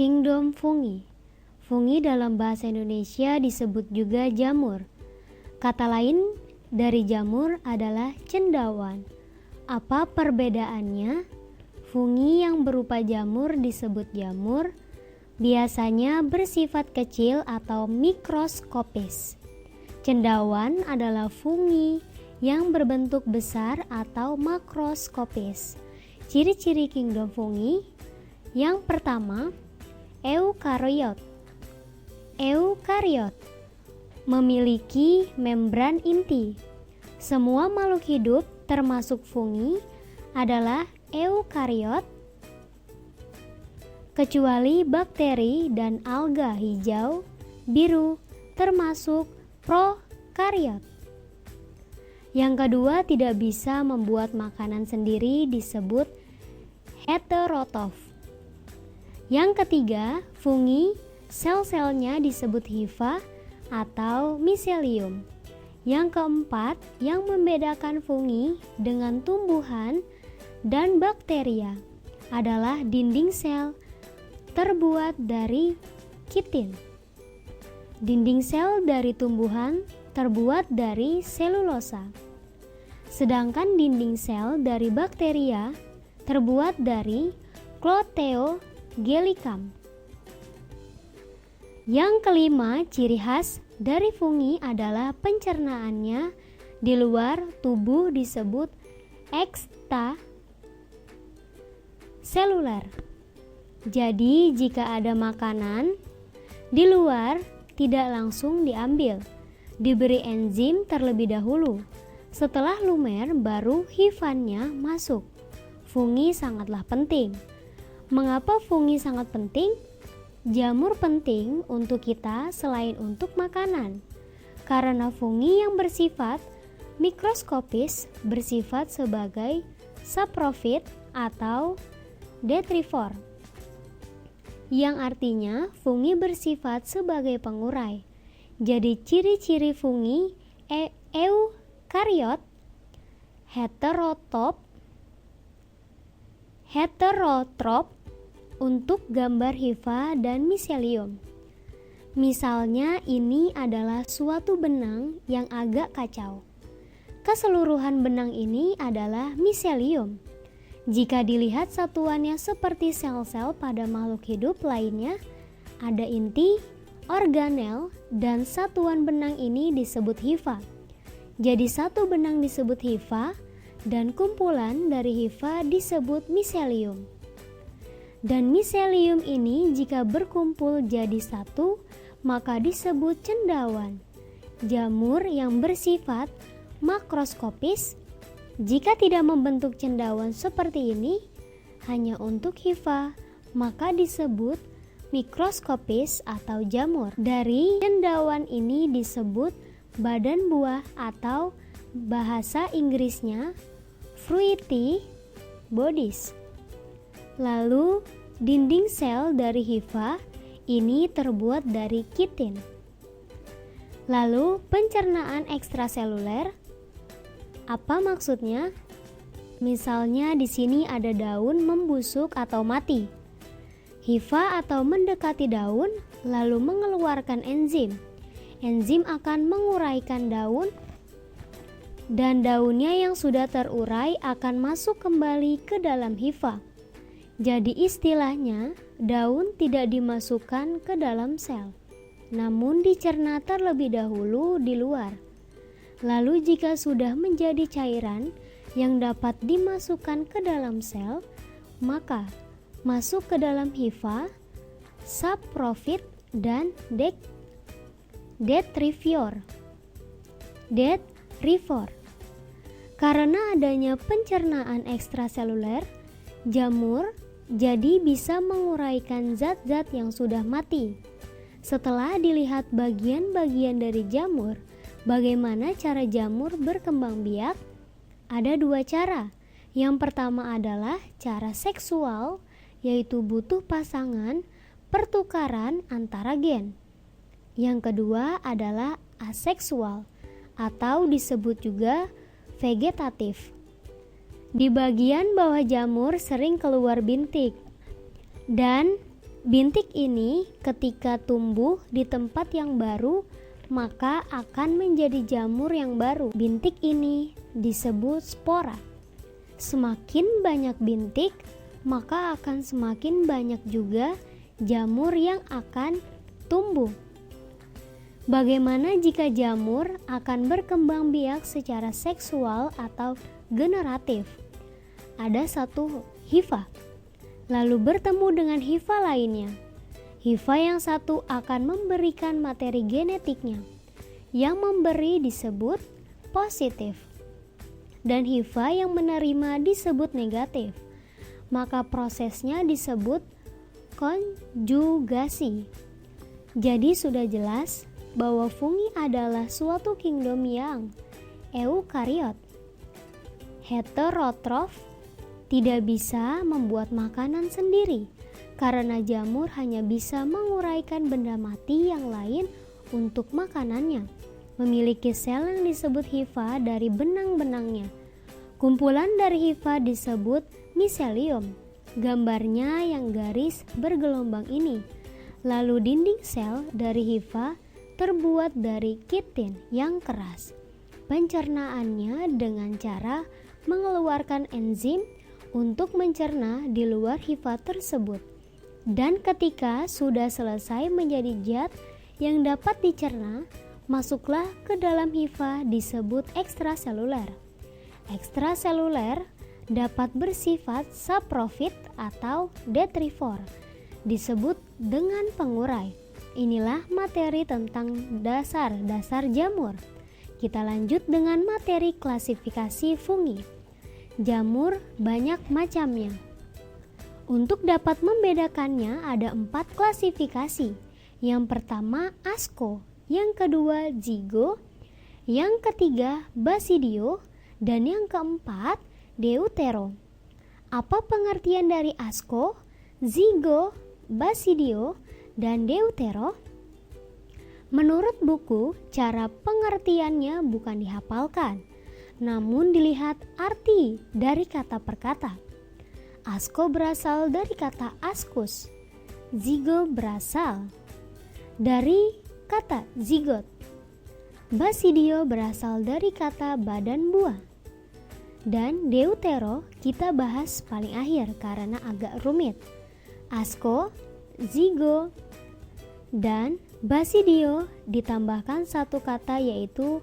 Kingdom fungi. Fungi dalam bahasa Indonesia disebut juga jamur. Kata lain dari jamur adalah cendawan. Apa perbedaannya? Fungi yang berupa jamur disebut jamur, biasanya bersifat kecil atau mikroskopis. Cendawan adalah fungi yang berbentuk besar atau makroskopis. Ciri-ciri kingdom fungi. Yang pertama, eukariot. Eukariot memiliki membran inti. Semua makhluk hidup termasuk fungi adalah eukariot kecuali bakteri dan alga hijau, biru termasuk prokariot. Yang kedua, tidak bisa membuat makanan sendiri disebut heterotrof. Yang ketiga, fungi sel-selnya disebut hifa atau miselium. Yang keempat, yang membedakan fungi dengan tumbuhan dan bakteria adalah dinding sel terbuat dari kitin. Dinding sel dari tumbuhan terbuat dari selulosa. Sedangkan dinding sel dari bakteria terbuat dari Cloteoglycam. Yang kelima, ciri khas dari fungi adalah pencernaannya di luar tubuh disebut ekstraseluler. Jadi jika ada makanan di luar tidak langsung diambil, diberi enzim terlebih dahulu. Setelah lumer baru hifannya masuk. Fungi sangatlah penting. Mengapa fungi sangat penting? Jamur penting untuk kita selain untuk makanan, karena fungi yang bersifat mikroskopis bersifat sebagai saprofit atau detrivor, yang artinya fungi bersifat sebagai pengurai. Jadi ciri-ciri fungi eukariot heterotrof untuk gambar hifa dan miselium. Misalnya ini adalah suatu benang yang agak kacau. Keseluruhan benang ini adalah miselium. Jika dilihat satuannya seperti sel-sel pada makhluk hidup lainnya, ada inti, organel, dan satuan benang ini disebut hifa. Jadi satu benang disebut hifa dan kumpulan dari hifa disebut miselium. Dan miselium ini jika berkumpul jadi satu, maka disebut cendawan. Jamur yang bersifat makroskopis, jika tidak membentuk cendawan seperti ini, hanya untuk hifa, maka disebut mikroskopis atau jamur. Dari cendawan ini disebut badan buah atau bahasa Inggrisnya fruity bodies. Lalu dinding sel dari hifa ini terbuat dari kitin. Lalu pencernaan ekstraseluler, apa maksudnya? Misalnya di sini ada daun membusuk atau mati. Hifa atau mendekati daun lalu mengeluarkan enzim. Enzim akan menguraikan daun dan daunnya yang sudah terurai akan masuk kembali ke dalam hifa. Jadi istilahnya daun tidak dimasukkan ke dalam sel, namun dicerna terlebih dahulu di luar. Lalu jika sudah menjadi cairan yang dapat dimasukkan ke dalam sel, maka masuk ke dalam hifa, saprofit, dan detrivor. Karena adanya pencernaan ekstraseluler, jamur jadi bisa menguraikan zat-zat yang sudah mati. Setelah dilihat bagian-bagian dari jamur, bagaimana cara jamur berkembang biak? Ada dua cara. Yang pertama adalah cara seksual, yaitu butuh pasangan, pertukaran antara gen. Yang kedua adalah aseksual, atau disebut juga vegetatif. Di bagian bawah jamur sering keluar bintik dan Bintik ini ketika tumbuh di tempat yang baru, maka akan menjadi jamur yang baru. Bintik ini disebut spora. Semakin banyak bintik, maka akan semakin banyak juga jamur yang akan tumbuh. Bagaimana jika jamur akan berkembang biak secara seksual atau generatif? Ada satu hifa, lalu bertemu dengan hifa lainnya. Hifa yang satu akan memberikan materi genetiknya. Yang memberi disebut positif, dan hifa yang menerima disebut negatif. Maka prosesnya disebut konjugasi. Jadi sudah jelas bahwa fungi adalah suatu kingdom yang eukariot, heterotrof, tidak bisa membuat makanan sendiri karena jamur hanya bisa menguraikan benda mati yang lain untuk makanannya. Memiliki sel yang disebut hifa dari benang-benangnya. Kumpulan dari hifa disebut miselium. Gambarnya yang garis bergelombang ini. Lalu dinding sel dari hifa terbuat dari kitin yang keras. Pencernaannya dengan cara mengeluarkan enzim untuk mencerna di luar hifa tersebut. Dan ketika sudah selesai menjadi zat yang dapat dicerna, masuklah ke dalam hifa disebut ekstraseluler. Ekstraseluler dapat bersifat saprofit atau detrivor, disebut dengan pengurai. Inilah materi tentang dasar-dasar jamur. Kita lanjut dengan materi klasifikasi fungi. Jamur banyak macamnya. Untuk dapat membedakannya ada 4 klasifikasi. Yang pertama asco, yang kedua zigo, yang ketiga basidio, dan yang keempat deutero. Apa pengertian dari asco, zigo, basidio, dan deutero? Menurut buku, cara pengertiannya bukan dihafalkan, namun dilihat arti dari kata per kata. Asco berasal dari kata ascus. Zigo berasal dari kata zigot. Basidio berasal dari kata badan buah. Dan deutero kita bahas paling akhir karena agak rumit. Asco, zigo, dan basidio ditambahkan satu kata yaitu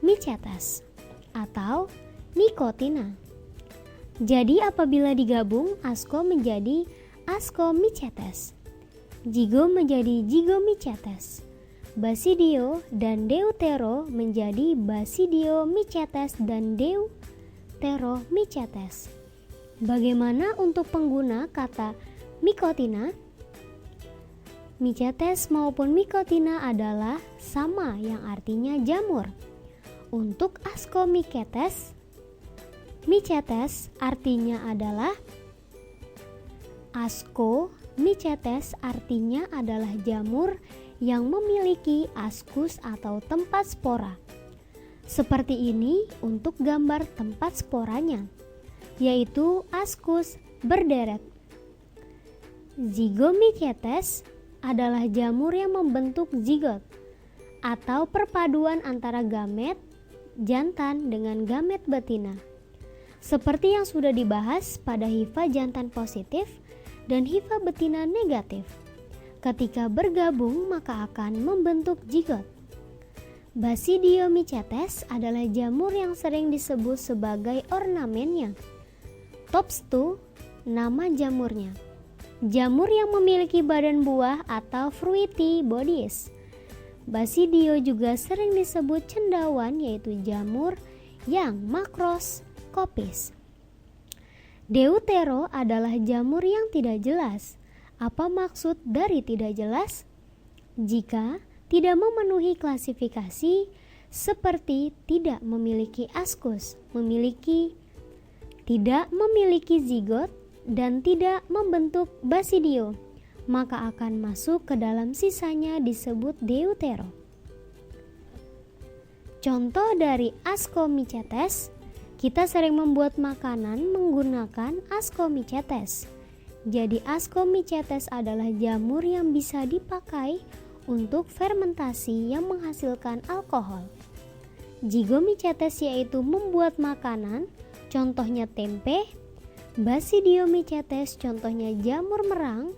micetes atau nikotina. Jadi apabila digabung, asco menjadi ascomicetes, zigo menjadi zigomicetes, basidio dan deutero menjadi basidiomicetes dan deuteromicetes. Bagaimana untuk pengguna kata mikotina? Micetes maupun mikotina adalah sama yang artinya jamur. Untuk ascomicetes, micetes artinya adalah jamur yang memiliki askus atau tempat spora. Seperti ini untuk gambar tempat sporanya, yaitu askus berderet. Zigomicetes adalah jamur yang membentuk zigot atau perpaduan antara gamet jantan dengan gamet betina. Seperti yang sudah dibahas pada hifa jantan positif dan hifa betina negatif. Ketika bergabung maka akan membentuk zigot. Basidiomicetes adalah jamur yang sering disebut sebagai ornamennya. Topstu nama jamurnya. Jamur yang memiliki badan buah atau fruity bodies. Basidio juga sering disebut cendawan, yaitu jamur yang makroskopis. Deutero adalah jamur yang tidak jelas. Apa maksud dari tidak jelas? Jika tidak memenuhi klasifikasi seperti tidak memiliki askus, tidak memiliki zigot, dan tidak membentuk basidio, maka akan masuk ke dalam sisanya disebut deutero. Contoh dari ascomicetes, kita sering membuat makanan menggunakan ascomicetes. Jadi Ascomycetes adalah jamur yang bisa dipakai untuk fermentasi yang menghasilkan alkohol. Zygomycetes yaitu membuat makanan, contohnya tempe. Basidiomycetes contohnya jamur merang,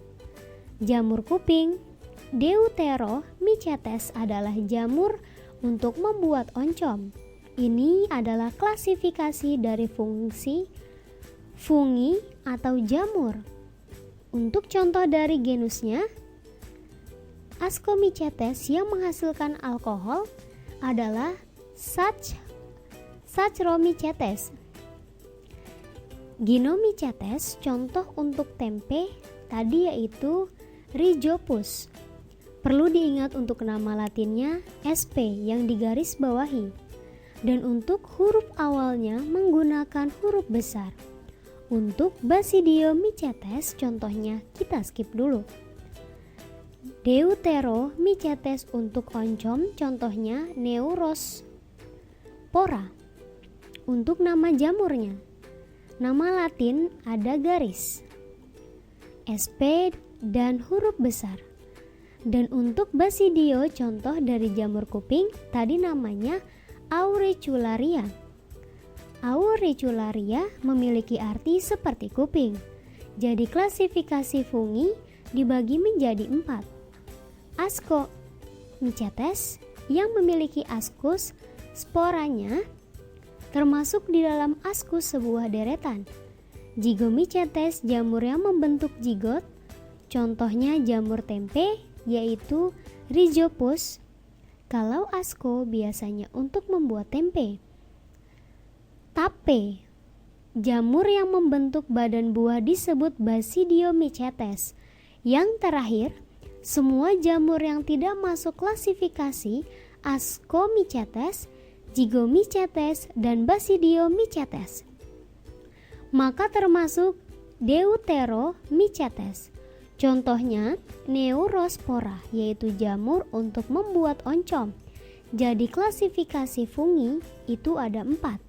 jamur kuping. Deuteromycetes adalah jamur untuk membuat oncom. Ini adalah klasifikasi dari fungi atau jamur. Untuk contoh dari genusnya, Ascomycetes yang menghasilkan alkohol adalah Saccharomycetes. Ginomycetes contoh untuk tempe tadi yaitu Rhizopus. Perlu diingat untuk nama latinnya SP yang digaris bawahi. Dan untuk huruf awalnya menggunakan huruf besar. Untuk Basidiomycetes contohnya kita skip dulu. Deuteromycetes untuk oncom contohnya Neurospora. Untuk nama jamurnya, nama latin ada garis, SP dan huruf besar. Dan untuk Basidio contoh dari jamur kuping tadi namanya Auricularia. Auricularia memiliki arti seperti kuping. Jadi klasifikasi fungi dibagi menjadi 4. Ascomycetes yang memiliki ascus sporanya termasuk di dalam ascus sebuah deretan. Zygomycetes jamur yang membentuk zigot, contohnya jamur tempe yaitu Rhizopus. Kalau asco biasanya untuk membuat tempe. Tape, jamur yang membentuk badan buah disebut Basidiomycetes. Yang terakhir, semua jamur yang tidak masuk klasifikasi Ascomycetes, Zygomycetes, dan Basidiomycetes, maka termasuk Deuteromycetes. Contohnya Neurospora yaitu jamur untuk membuat oncom. Jadi klasifikasi fungi itu ada 4.